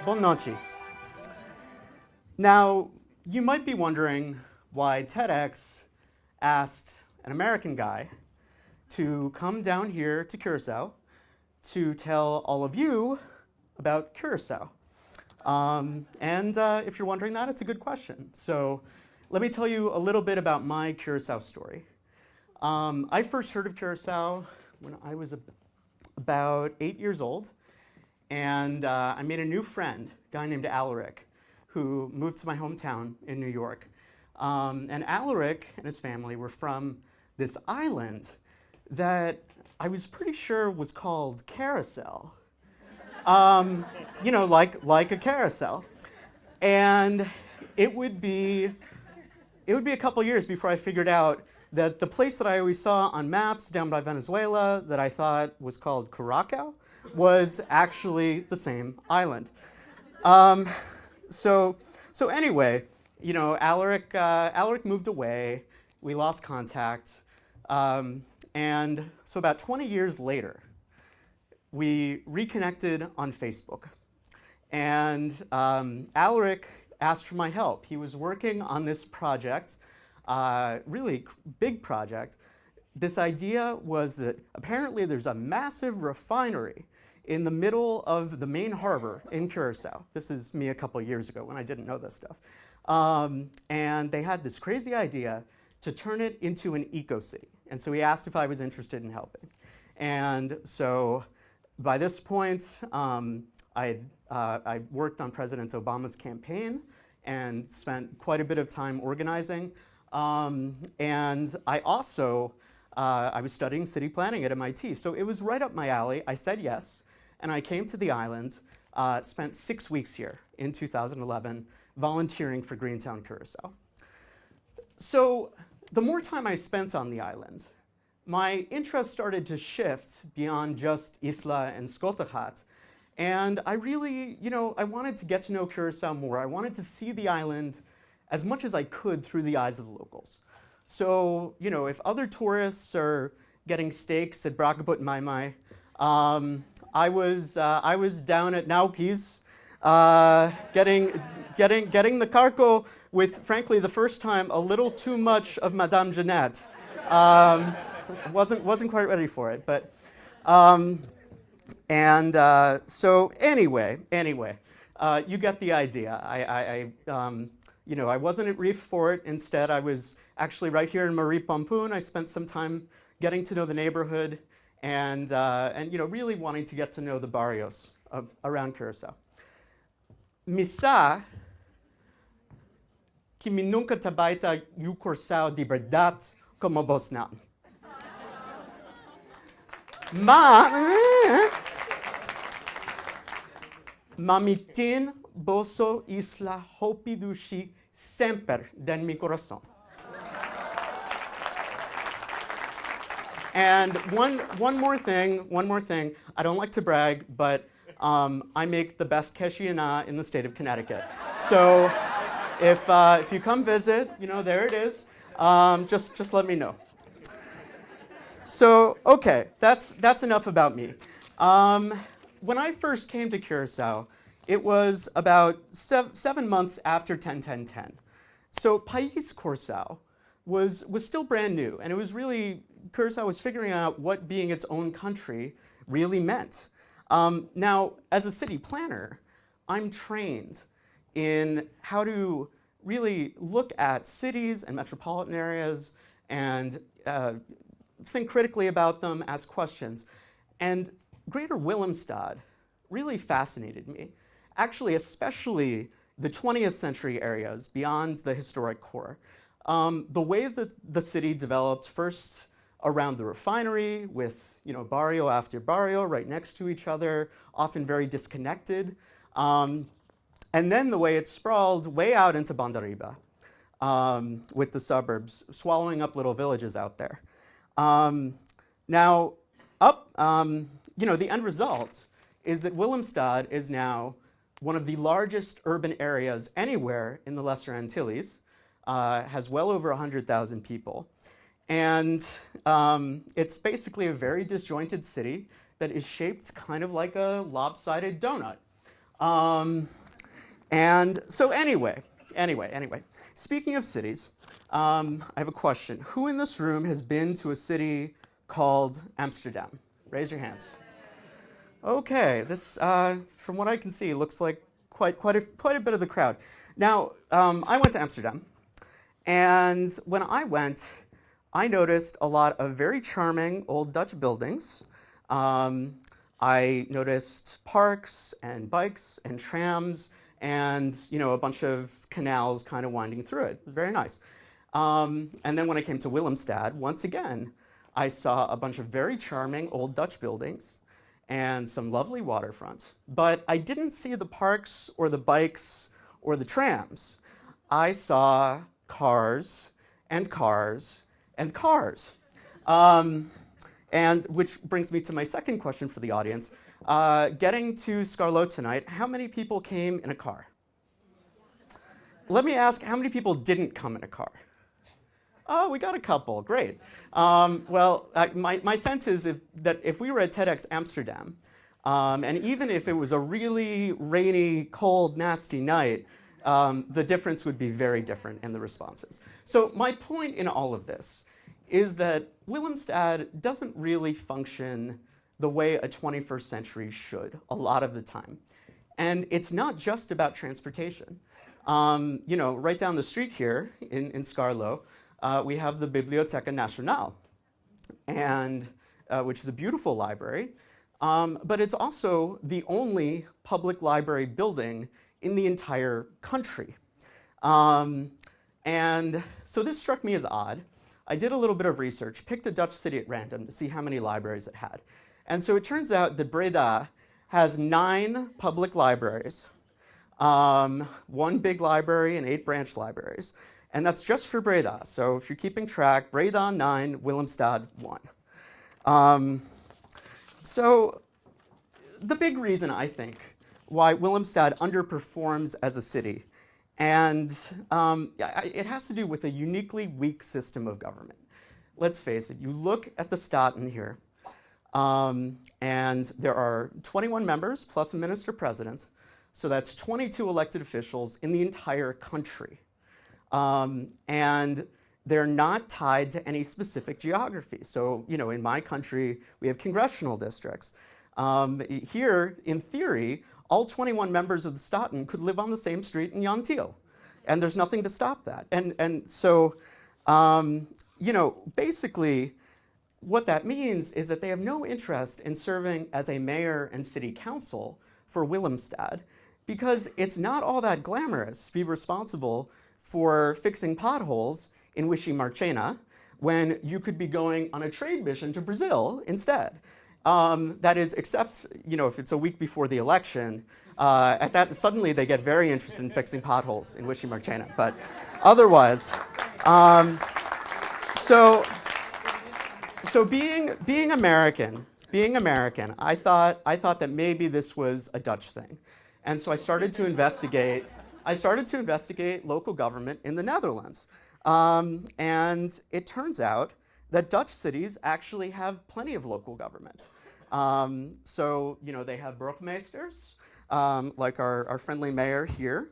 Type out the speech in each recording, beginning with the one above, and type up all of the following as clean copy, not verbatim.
Buon notte. Now, you might be wondering why TEDx asked an American guy to come down here to Curaçao to tell all of you about Curaçao. If you're wondering that, it's a good question. So let me tell you a little bit about my Curaçao story. I first heard of Curaçao when I was about 8 years old, and I made a new friend, a guy named Alaric, who moved to my hometown in New York. And Alaric and his family were from this island that I was pretty sure was called Carousel. You know, like a carousel. And it would be a couple years before I figured out that the place that I always saw on maps down by Venezuela that I thought was called Curaçao was actually the same island. So anyway, you know, Alaric moved away. We lost contact. And so about 20 years later, we reconnected on Facebook. And Alaric asked for my help. He was working on this project, really big project. This idea was that apparently there's a massive refinery in the middle of the main harbor in Curaçao. This is me a couple years ago when I didn't know this stuff. And they had this crazy idea to turn it into an eco-city. And so he asked if I was interested in helping. And so by this point, I worked on President Obama's campaign and spent quite a bit of time organizing. And I also, I was studying city planning at MIT. So it was right up my alley. I said yes, and I came to the island, spent 6 weeks here in 2011, volunteering for Greentown Curaçao. So the more time I spent on the island, my interest started to shift beyond just Isla and Skotaghat. And I really, you know, I wanted to get to know Curaçao more. I wanted to see the island as much as I could through the eyes of the locals. So, you know, if other tourists are getting steaks at Brakabut Mai Mai, I was down at Nauki's, getting the carco with, frankly, the first time, a little too much of Madame Jeanette. Wasn't quite ready for it, but so anyway, you get the idea. You know, I wasn't at Reef Fort. Instead, I was actually right here in Marie Pompoun. I spent some time getting to know the neighborhood and you know, really wanting to get to know the barrios around Curaçao. Misa que me nunca tabaita yu Curaçao de verdade como Bosnan. Mamitin boso isla hopidushi sempre den mi coração. And one more thing. I don't like to brag, but I make the best keshiana in the state of Connecticut. So if you come visit, you know, there it is. Just let me know. So, okay, that's enough about me. When I first came to Curaçao, it was about 7 months after 10-10-10. So Pais Kòrsou was still brand new, and it was really, Curaçao was figuring out what being its own country really meant. Now, as a city planner, I'm trained in how to really look at cities and metropolitan areas and think critically about them, ask questions. And Greater Willemstad really fascinated me. Actually, especially the 20th century areas beyond the historic core. The way that the city developed first around the refinery with, you know, barrio after barrio right next to each other, often very disconnected. And then the way it sprawled way out into Bandariba with the suburbs, swallowing up little villages out there. Now, you know, the end result is that Willemstad is now one of the largest urban areas anywhere in the Lesser Antilles, has well over 100,000 people. And it's basically a very disjointed city that is shaped kind of like a lopsided donut. And so anyway, speaking of cities, I have a question. Who in this room has been to a city called Amsterdam? Raise your hands. Okay, this, from what I can see, looks like quite a bit of the crowd. Now, I went to Amsterdam, and when I went, I noticed a lot of very charming old Dutch buildings. I noticed parks and bikes and trams and a bunch of canals kind of winding through it. It was very nice. And then when I came to Willemstad, once again, I saw a bunch of very charming old Dutch buildings and some lovely waterfront. But I didn't see the parks or the bikes or the trams. I saw cars and cars and cars. And which brings me to my second question for the audience. Getting to Scarlo tonight, how many people came in a car? Let me ask, how many people didn't come in a car? Oh, we got a couple, great. My sense is that if we were at TEDx Amsterdam, and even if it was a really rainy, cold, nasty night, the difference would be very different in the responses. So my point in all of this is that Willemstad doesn't really function the way a 21st century should a lot of the time. And it's not just about transportation. Right down the street here in Scarlo, we have the Biblioteca Nacional, and, which is a beautiful library, but it's also the only public library building in the entire country. And so this struck me as odd. I did a little bit of research, picked a Dutch city at random to see how many libraries it had. And so it turns out that Breda has 9 public libraries, 1 big library and 8 branch libraries. And that's just for Breda. So if you're keeping track, Breda 9, Willemstad 1. So the big reason, I think, why Willemstad underperforms as a city, and it has to do with a uniquely weak system of government. Let's face it, you look at the Staten here, and there are 21 members plus a minister-president, so that's 22 elected officials in the entire country. And they're not tied to any specific geography. So, in my country, we have congressional districts. Here, in theory, all 21 members of the Staten could live on the same street in Jan Thiel, and there's nothing to stop that. And so, basically, what that means is that they have no interest in serving as a mayor and city council for Willemstad, because it's not all that glamorous to be responsible for fixing potholes in Wishy-Marchena when you could be going on a trade mission to Brazil instead. That is, except if it's a week before the election, at that suddenly they get very interested in fixing potholes in Wishy-Marchena. But otherwise, so being American, I thought that maybe this was a Dutch thing, and so I started to investigate local government in the Netherlands, and it turns out that Dutch cities actually have plenty of local government. So, they have burgemeesters, like our friendly mayor here.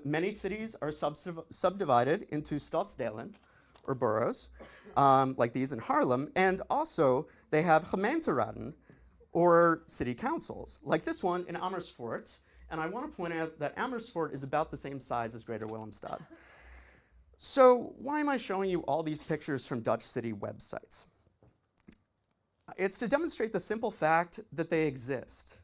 Many cities are subdivided into stadsdelen, or boroughs, like these in Haarlem, and also they have gemeenteraden, or city councils, like this one in Amersfoort. And I want to point out that Amersfoort is about the same size as Greater Willemstad. So why am I showing you all these pictures from Dutch city websites? It's to demonstrate the simple fact that they exist.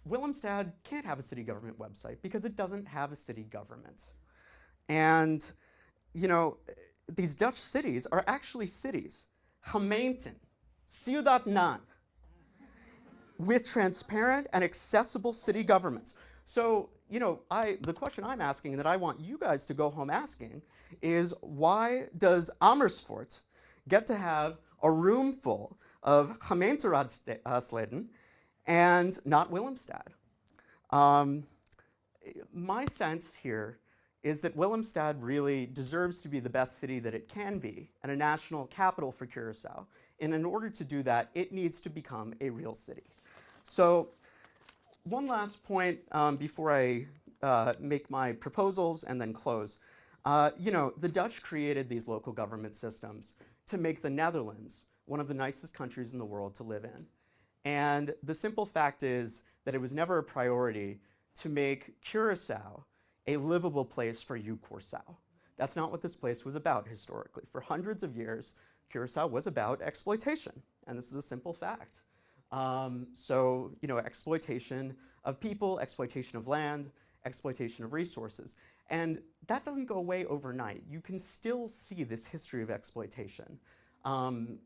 Willemstad can't have a city government website because it doesn't have a city government. And, these Dutch cities are actually cities, gemeenten, ciudad-naam, with transparent and accessible city governments. So, the question I'm asking, and that I want you guys to go home asking, is why does Amersfoort get to have a room full of gemeenteraadsleden and not Willemstad? My sense here is that Willemstad really deserves to be the best city that it can be and a national capital for Curaçao. And in order to do that, it needs to become a real city. So one last point before I make my proposals and then close. The Dutch created these local government systems to make the Netherlands one of the nicest countries in the world to live in. And the simple fact is that it was never a priority to make Curaçao a livable place for you Kòrsou. That's not what this place was about historically. For hundreds of years, Curaçao was about exploitation, and this is a simple fact. Exploitation of people, exploitation of land, exploitation of resources. And that doesn't go away overnight. You can still see this history of exploitation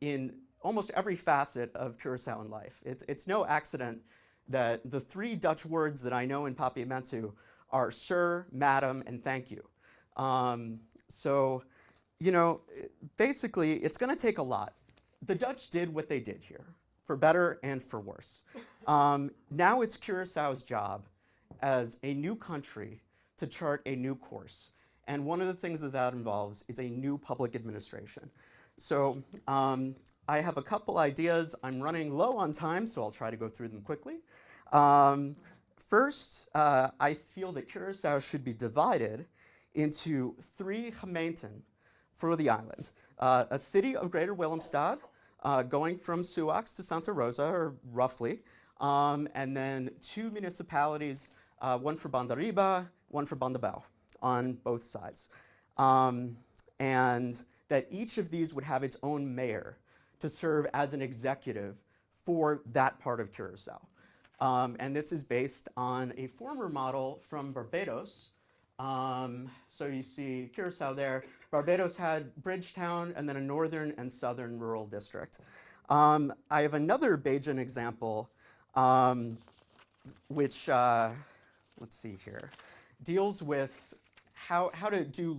in almost every facet of Curaçaoan life. It's no accident that the 3 Dutch words that I know in Papiamentu are sir, madam, and thank you. Basically, it's going to take a lot. The Dutch did what they did here, for better and for worse. Now it's Curaçao's job as a new country to chart a new course. And one of the things that involves is a new public administration. So I have a couple ideas. I'm running low on time, so I'll try to go through them quickly. First, I feel that Curaçao should be divided into 3 gemeenten for the island. A city of Greater Willemstad, going from Suax to Santa Rosa, or roughly, and then 2 municipalities, one for Bandariba, one for Bandabao, on both sides. And that each of these would have its own mayor to serve as an executive for that part of Curaçao. And this is based on a former model from Barbados. So you see Curaçao there. Barbados had Bridgetown and then a northern and southern rural district. I have another Bajan example, which, let's see here, deals with how to do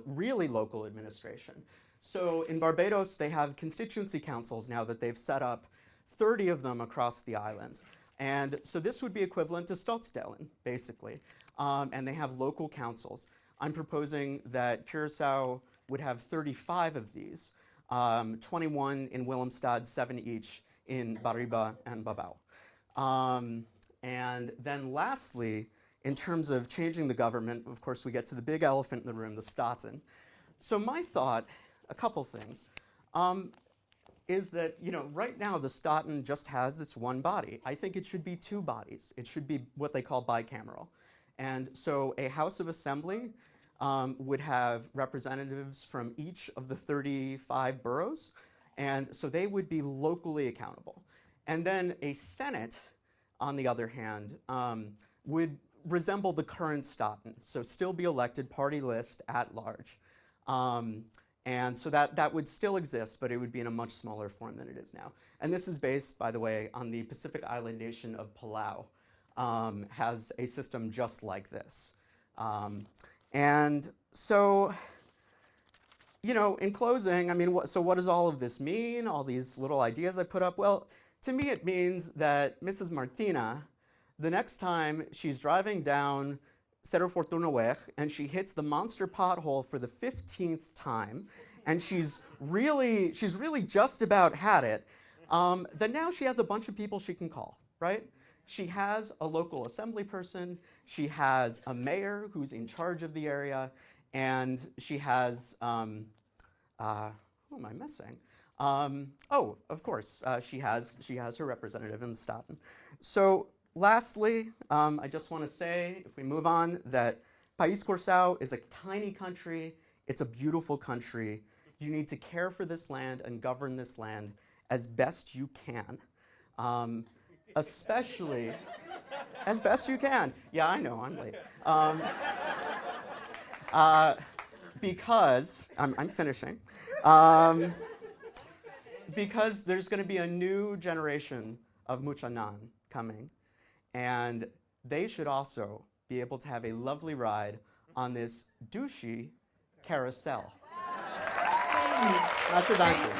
really local administration. So in Barbados, they have constituency councils now that they've set up, 30 of them across the island. And so this would be equivalent to Stadsdelen, basically. And they have local councils. I'm proposing that Curaçao would have 35 of these, 21 in Willemstad, 7 each in Bariba and Babao. And then lastly, in terms of changing the government, of course, we get to the big elephant in the room, the Staten. So my thought, a couple things, is that right now the Staten just has this one body. I think it should be 2 bodies. It should be what they call bicameral. And so a House of Assembly would have representatives from each of the 35 boroughs, and so they would be locally accountable. And then a Senate, on the other hand, would resemble the current Staten, so still be elected party list at large. And so that would still exist, but it would be in a much smaller form than it is now. And this is based, by the way, on the Pacific Island nation of Palau, has a system just like this. And so, in closing, I mean, so what does all of this mean, all these little ideas I put up? Well, to me it means that Mrs. Martina, the next time she's driving down Cerro Fortuna Weg and she hits the monster pothole for the 15th time, and she's really just about had it, then now she has a bunch of people she can call, right? She has a local assembly person, she has a mayor who's in charge of the area, and she has, who am I missing? Oh, of course, she has her representative in the Staten. So lastly, I just want to say, if we move on, that Pais Kòrsou is a tiny country. It's a beautiful country. You need to care for this land and govern this land as best you can. Especially, as best you can. Yeah, I know, I'm late. Because, I'm finishing, because there's going to be a new generation of Muchanan coming, and they should also be able to have a lovely ride on this douchey carousel. That's a danke.